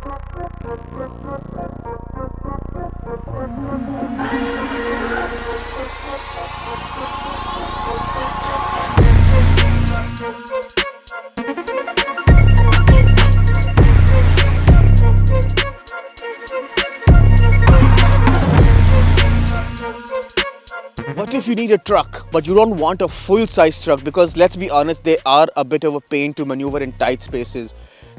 What if you need a truck, but you don't want a full-size truck? Because let's be honest, they are a bit of a pain to maneuver in tight spaces.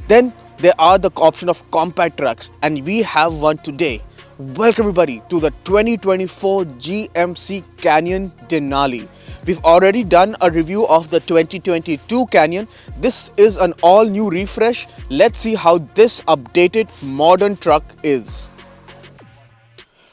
Then there are the option of compact trucks, and we have one today. Welcome everybody to the 2024 GMC Canyon Denali. We've already done a review of the 2022 Canyon. This is an all-new refresh. Let's see how this updated modern truck is.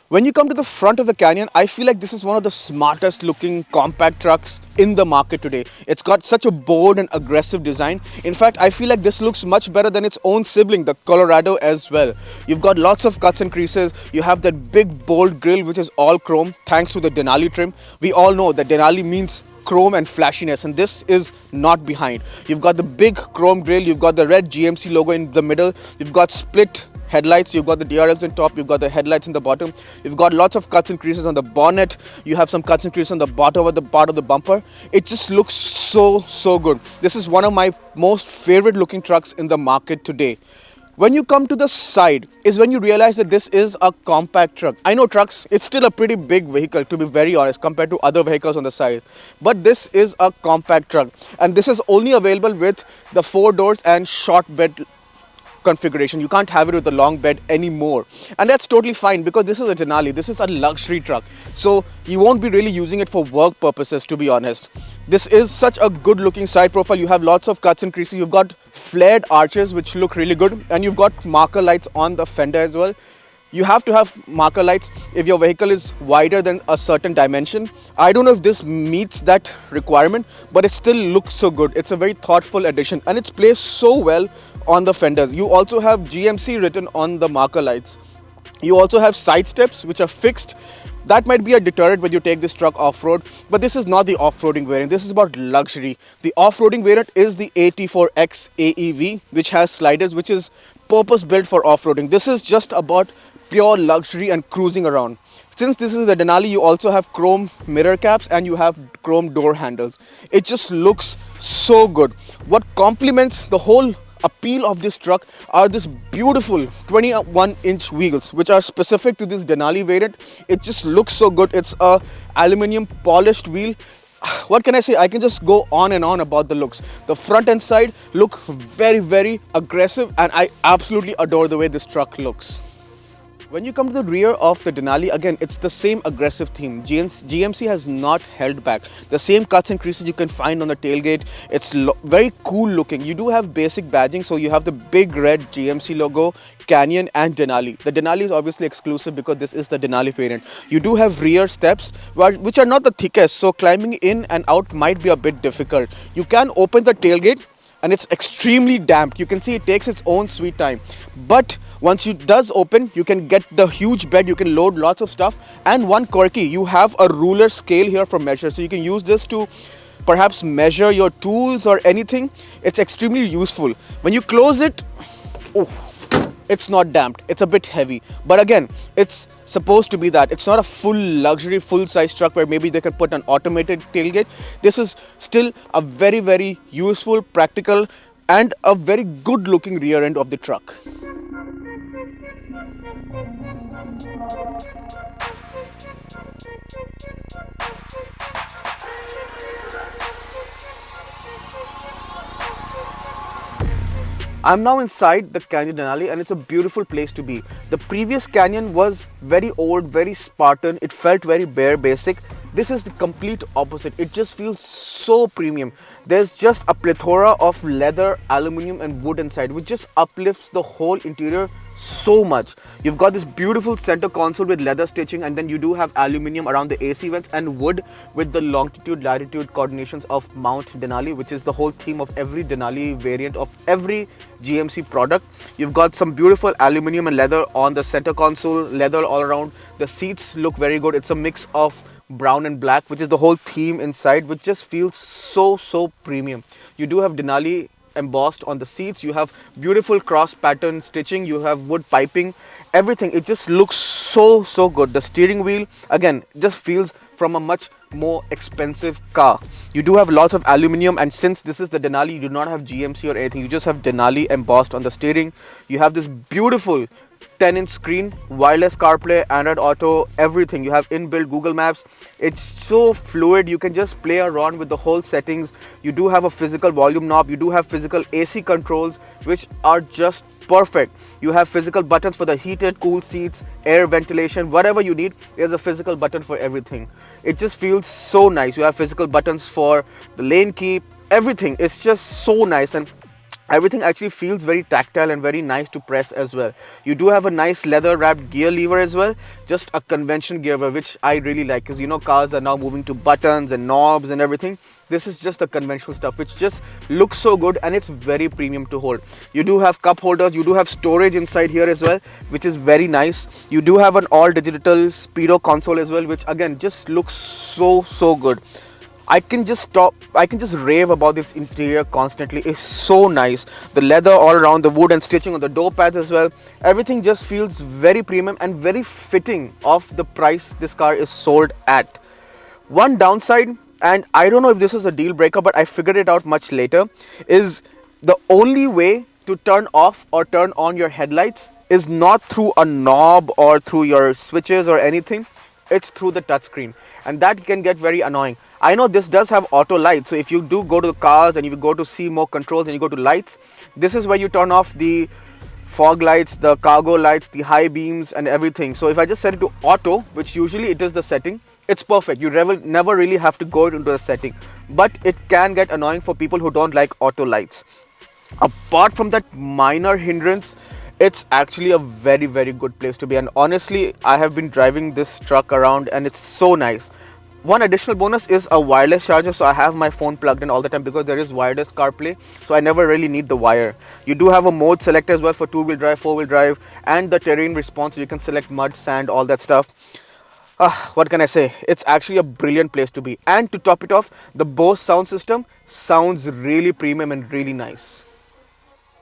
When you come to the front of the Canyon, I feel like this is one of the smartest looking compact trucks in the market today. It's got such a bold and aggressive design. In fact, I feel like this looks much better than its own sibling, the Colorado, as well. You've got lots of cuts and creases. You have that big bold grille which is all chrome thanks to the Denali trim. We all know that Denali means chrome and flashiness, and this is not behind. You've got the big chrome grille, you've got the red GMC logo in the middle, you've got split headlights, you've got the DRLs on top, you've got the headlights in the bottom, you've got lots of cuts and creases on the bonnet, you have some cuts and creases on the bottom of the part of the bumper. It just looks so good. This is one of my most favorite looking trucks in the market today. When you come to the side is when you realize that this is a compact truck. I know trucks, it's still a pretty big vehicle, to be very honest, compared to other vehicles on the side. But this is a compact truck, and this is only available with the 4 doors and short bed configuration. You can't have it with the long bed anymore, and that's totally fine because this is a Denali. This is a luxury truck, so you won't be really using it for work purposes, to be honest. This is such a good looking side profile. You have lots of cuts and creases, you've got flared arches which look really good, and you've got marker lights on the fender as well. You have to have marker lights if your vehicle is wider than a certain dimension. I don't know if this meets that requirement, but it still looks so good. It's a very thoughtful addition, and it's placed so well on the fenders. You also have GMC written on the marker lights. You also have side steps which are fixed. That might be a deterrent when you take this truck off-road, but this is not the off-roading variant. This is about luxury. The off-roading variant is the AT4X AEV, which has sliders, which is purpose-built for off-roading. This is just about pure luxury and cruising around. Since this is the Denali, you also have chrome mirror caps and you have chrome door handles. It just looks so good. What complements the whole appeal of this truck are this beautiful 21-inch wheels which are specific to this Denali variant. It just looks so good. It's a aluminum polished wheel. What can I say? I can just go on and on about the looks. The front and side look very aggressive, and I absolutely adore the way this truck looks. When you come to the rear of the Denali, again, it's the same aggressive theme. GMC has not held back. The same cuts and creases you can find on the tailgate. It's very cool looking. You do have basic badging, so you have the big red GMC logo, Canyon and Denali. The Denali is obviously exclusive because this is the Denali variant. You do have rear steps which are not the thickest, so climbing in and out might be a bit difficult. You can open the tailgate, and it's extremely damp. You can see it takes its own sweet time, but once it does open, you can get the huge bed, you can load lots of stuff, and one quirky, you have a ruler scale here for measure, so you can use this to perhaps measure your tools or anything. It's extremely useful. When you close it, it's not damped, it's a bit heavy, but again, it's supposed to be that. It's not a full luxury, full-size truck where maybe they can put an automated tailgate. This is still a very useful, practical, and a very good looking rear end of the truck. I'm now inside the Canyon Denali, and it's a beautiful place to be. The previous Canyon was very old, very Spartan. It felt very bare basic. This is the complete opposite. It just feels so premium. There's just a plethora of leather, aluminum and wood inside, which just uplifts the whole interior so much. You've got this beautiful center console with leather stitching, and then you do have aluminum around the AC vents and wood with the longitude latitude coordinations of Mount Denali, which is the whole theme of every Denali variant of every GMC product. You've got some beautiful aluminum and leather on the center console, leather all around. The seats look very good. It's a mix of brown and black, which is the whole theme inside, which just feels so premium. You do have Denali embossed on the seats. You have beautiful cross pattern stitching. You have wood piping, everything. It just looks so good. The steering wheel again just feels from a much more expensive car. You do have lots of aluminium, and since this is the Denali, you do not have GMC or anything. You just have Denali embossed on the steering. You have this beautiful 10-inch screen, wireless CarPlay, Android Auto, everything. You have inbuilt Google Maps. It's so fluid. You can just play around with the whole settings. You do have a physical volume knob. You do have physical AC controls, which are just perfect. You have physical buttons for the heated, cool seats, air ventilation, whatever you need. There's a physical button for everything. It just feels so nice. You have physical buttons for the lane keep, everything. It's just so nice, and everything actually feels very tactile and very nice to press as well. You do have a nice leather wrapped gear lever as well, just a convention gear lever, which I really like, because you know cars are now moving to buttons and knobs and everything. This is just the conventional stuff, which just looks so good, and it's very premium to hold. You do have cup holders. You do have storage inside here as well, which is very nice. You do have an all digital speedo console as well, which again just looks so good. I can just rave about this interior constantly. It's so nice. The leather all around, the wood and stitching on the door pads as well. Everything just feels very premium and very fitting of the price this car is sold at. One downside, and I don't know if this is a deal breaker, but I figured it out much later, is the only way to turn off or turn on your headlights is not through a knob or through your switches or anything. It's through the touchscreen, and that can get very annoying. I know this does have auto lights, so if you do go to the cars and you go to see more controls and you go to lights, this is where you turn off the fog lights, the cargo lights, the high beams and everything. So if I just set it to auto, which usually it is the setting, it's perfect. You never really have to go into the setting, but it can get annoying for people who don't like auto lights. Apart from that minor hindrance, it's actually a very good place to be, and honestly I have been driving this truck around and it's so nice. One additional bonus is a wireless charger, so I have my phone plugged in all the time because there is wireless CarPlay, so I never really need the wire. You do have a mode select as well for 2-wheel drive, 4-wheel drive, and the terrain response, so you can select mud, sand, all that stuff. What can I say? It's actually a brilliant place to be, and to top it off, the Bose sound system sounds really premium and really nice.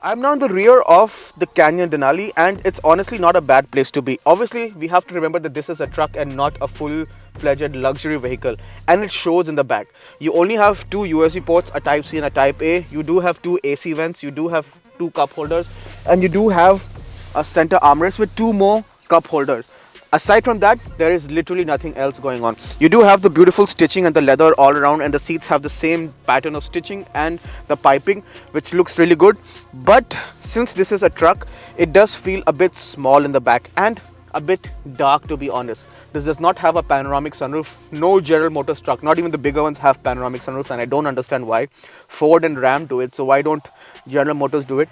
I'm now in the rear of the Canyon Denali, and it's honestly not a bad place to be. Obviously, we have to remember that this is a truck and not a full-fledged luxury vehicle, and it shows in the back. You only have two USB ports, a Type C and a Type A. You do have two AC vents, you do have two cup holders, and you do have a center armrest with two more cup holders. Aside from that, there is literally nothing else going on. You do have the beautiful stitching and the leather all around, and the seats have the same pattern of stitching and the piping, which looks really good. But since this is a truck, it does feel a bit small in the back and a bit dark, to be honest. This does not have a panoramic sunroof. No General Motors truck, not even the bigger ones, have panoramic sunroofs, and I don't understand why. Ford and Ram do it, so why don't General Motors do it?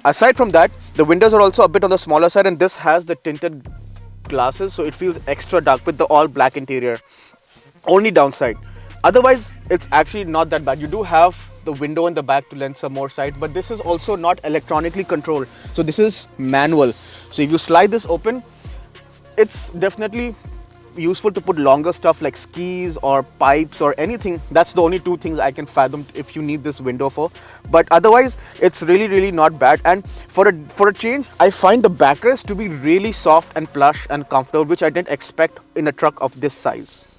Aside from that, the windows are also a bit on the smaller side, and this has the tinted glasses, so it feels extra dark with the all black interior. Only downside. Otherwise, it's actually not that bad. You do have the window in the back to lend some more sight, but this is also not electronically controlled, so this is manual. So if you slide this open, it's definitely useful to put longer stuff like skis or pipes or anything. That's the only two things I can fathom if you need this window for, but otherwise it's really not bad. And for a change, I find the backrest to be really soft and plush and comfortable, which I didn't expect in a truck of this size.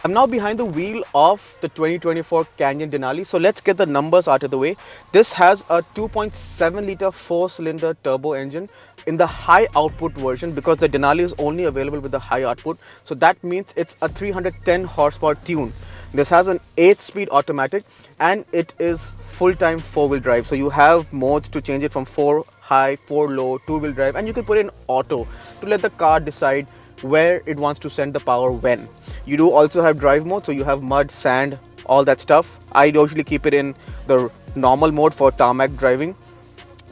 I'm now behind the wheel of the 2024 Canyon Denali. So let's get the numbers out of the way. This has a 2.7 liter 4-cylinder turbo engine in the high output version, because the Denali is only available with the high output. So that means it's a 310 horsepower tune. This has an 8-speed automatic, and it is full-time 4-wheel drive. So you have modes to change it from 4 high, 4 low, 2-wheel drive, and you can put in auto to let the car decide where it wants to send the power when. You do also have drive mode, so you have mud, sand, all that stuff. I usually keep it in the normal mode for tarmac driving.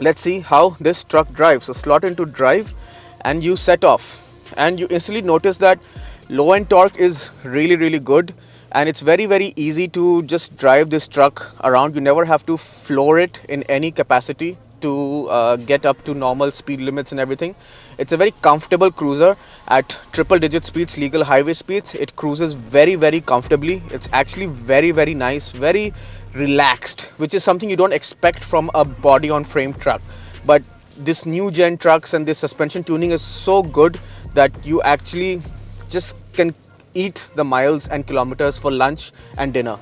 Let's see how this truck drives. So slot into drive and you set off, and you instantly notice that low end torque is really good, and it's very easy to just drive this truck around. You never have to floor it in any capacity to get up to normal speed limits and everything. It's a very comfortable cruiser at triple digit speeds, legal highway speeds. It cruises very comfortably. It's actually very nice, very relaxed, which is something you don't expect from a body on frame truck. But this new gen trucks and this suspension tuning is so good that you actually just can eat the miles and kilometers for lunch and dinner.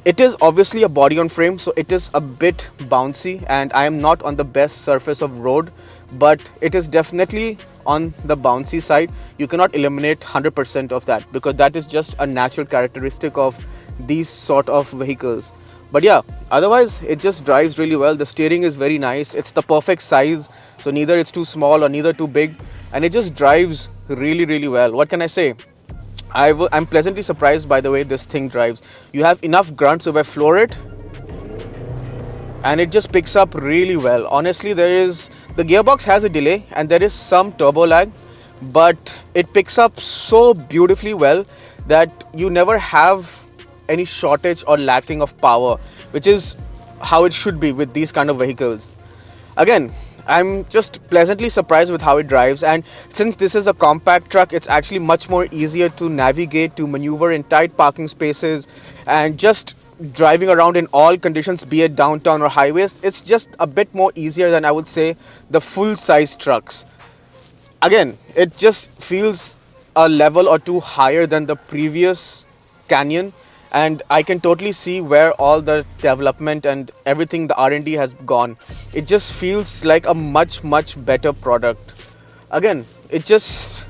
It is obviously a body on frame, so it is a bit bouncy, and I am not on the best surface of road, but it is definitely on the bouncy side. You cannot eliminate 100% of that because that is just a natural characteristic of these sort of vehicles. But yeah, otherwise it just drives really well. The steering is very nice. It's the perfect size, so neither it's too small or neither too big, and it just drives really well. What can I say? I'm pleasantly surprised by the way this thing drives. You have enough grunt so if I floor it, and it just picks up really well. Honestly, the gearbox has a delay and there is some turbo lag, but it picks up so beautifully well that you never have any shortage or lacking of power, which is how it should be with these kind of vehicles. Again, I'm just pleasantly surprised with how it drives, and since this is a compact truck, it's actually much more easier to navigate, to maneuver in tight parking spaces, and just driving around in all conditions, be it downtown or highways. It's just a bit more easier than I would say the full size trucks. Again, it just feels a level or two higher than the previous Canyon, and I can totally see where all the development and everything, the R&D has gone. It just feels like a much better product. Again, it just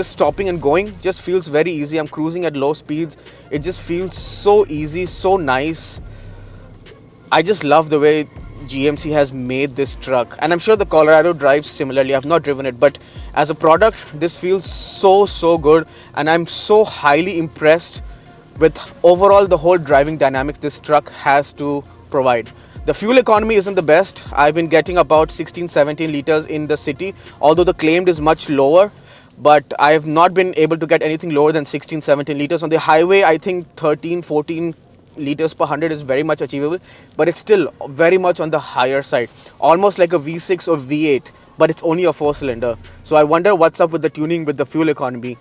stopping and going just feels very easy. I'm cruising at low speeds. It just feels so easy, so nice. I just love the way GMC has made this truck, and I'm sure the Colorado drives similarly. I've not driven it, but as a product, this feels so good, and I'm so highly impressed with overall the whole driving dynamics this truck has to provide. The fuel economy isn't the best. I've been getting about 16-17 liters in the city, although the claimed is much lower, but I have not been able to get anything lower than 16-17 liters. On the highway, I think 13-14 liters per 100 is very much achievable, but it's still very much on the higher side, almost like a V6 or V8, but it's only a 4-cylinder. So I wonder what's up with the tuning with the fuel economy.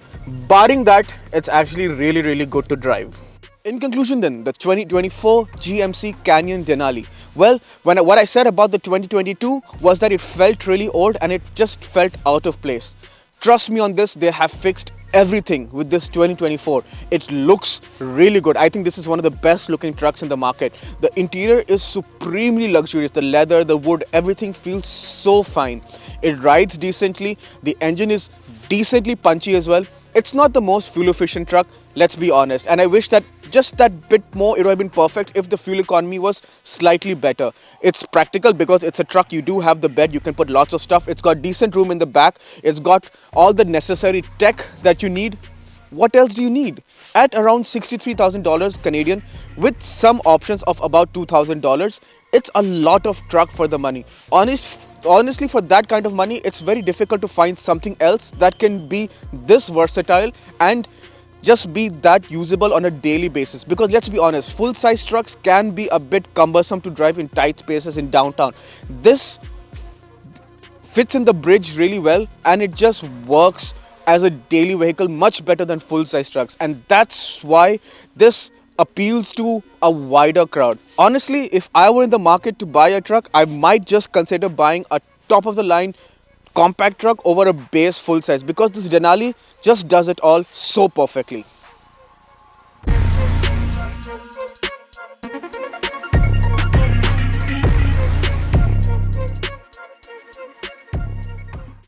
Barring that, it's actually really good to drive. In conclusion then, the 2024 GMC Canyon Denali. Well, what I said about the 2022 was that it felt really old and it just felt out of place. Trust me on this, they have fixed everything with this 2024. It looks really good. I think this is one of the best looking trucks in the market. The interior is supremely luxurious. The leather, the wood, everything feels so fine. It rides decently. The engine is decently punchy as well. It's not the most fuel efficient truck, let's be honest, and I wish that just that bit more, it would have been perfect if the fuel economy was slightly better. It's practical because it's a truck. You do have the bed, you can put lots of stuff. It's got decent room in the back. It's got all the necessary tech that you need. What else do you need? At around $63,000 Canadian with some options of about $2,000, it's a lot of truck for the money. Honestly, for that kind of money, it's very difficult to find something else that can be this versatile and just be that usable on a daily basis. Because let's be honest, full-size trucks can be a bit cumbersome to drive in tight spaces in downtown. This fits in the bridge really well, and it just works as a daily vehicle much better than full-size trucks, and that's why this appeals to a wider crowd. Honestly, if I were in the market to buy a truck, I might just consider buying a top-of-the-line compact truck over a base full-size, because this Denali just does it all so perfectly.